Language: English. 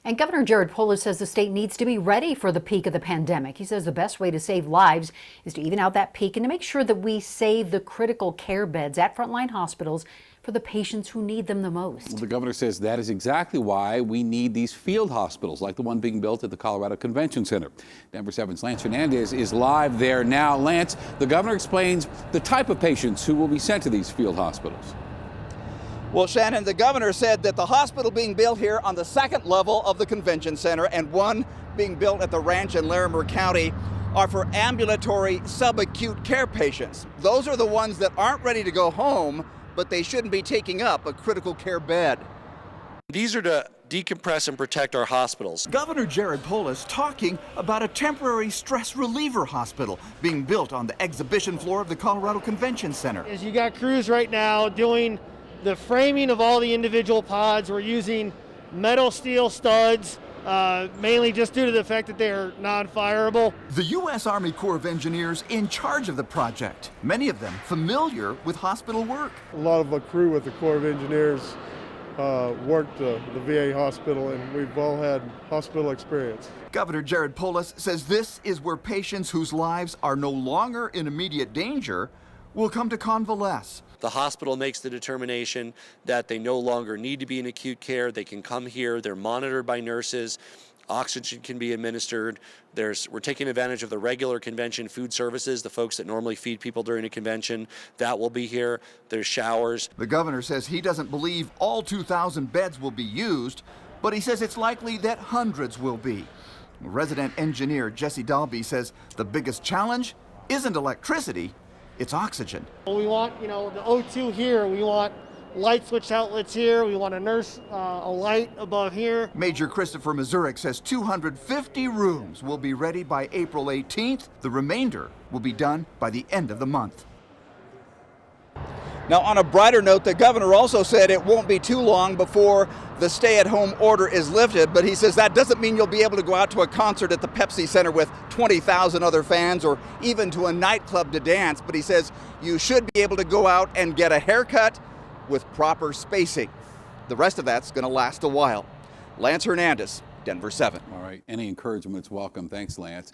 And Governor Jared Polis says the state needs to be ready for the peak of the pandemic. He says the best way to save lives is to even out that peak and to make sure that we save the critical care beds at frontline hospitals for the patients who need them the most. Well, the governor says that is exactly why we need these field hospitals like the one being built at the Colorado Convention Center. Denver 7's Lance Hernandez is live there now. Lance, the governor explains the type of patients who will be sent to these field hospitals. Well, Shannon, the governor said that the hospital being built here on the second level of the convention center and one being built at the ranch in Larimer County are for ambulatory subacute care patients. Those are the ones that aren't ready to go home, but they shouldn't be taking up a critical care bed. These are to decompress and protect our hospitals. Governor Jared Polis talking about a temporary stress reliever hospital being built on the exhibition floor of the Colorado Convention Center. As you got crews right now doing the framing of all the individual pods. We're using metal steel studs, mainly just due to the fact that they are non-fireable. The U.S. Army Corps of Engineers in charge of the project, many of them familiar with hospital work. A lot of a crew with the Corps of Engineers worked the VA hospital, and we've all had hospital experience. Governor Jared Polis says this is where patients whose lives are no longer in immediate danger will come to convalesce. The hospital makes the determination that they no longer need to be in acute care. They can come here. They're monitored by nurses. Oxygen can be administered. We're taking advantage of the regular convention food services, the folks that normally feed people during a convention. That will be here. There's showers. The governor says he doesn't believe all 2,000 beds will be used, but he says it's likely that hundreds will be. Resident engineer Jesse Dalby says the biggest challenge isn't electricity, it's oxygen. We want, the O2 here. We want light switch outlets here. We want a light above here. Major Christopher Mazurek says 250 rooms will be ready by April 18th. The remainder will be done by the end of the month. Now, on a brighter note, the governor also said it won't be too long before the stay-at-home order is lifted, but he says that doesn't mean you'll be able to go out to a concert at the Pepsi Center with 20,000 other fans or even to a nightclub to dance, but he says you should be able to go out and get a haircut with proper spacing. The rest of that's going to last a while. Lance Hernandez, Denver 7. All right, any encouragement is welcome. Thanks, Lance.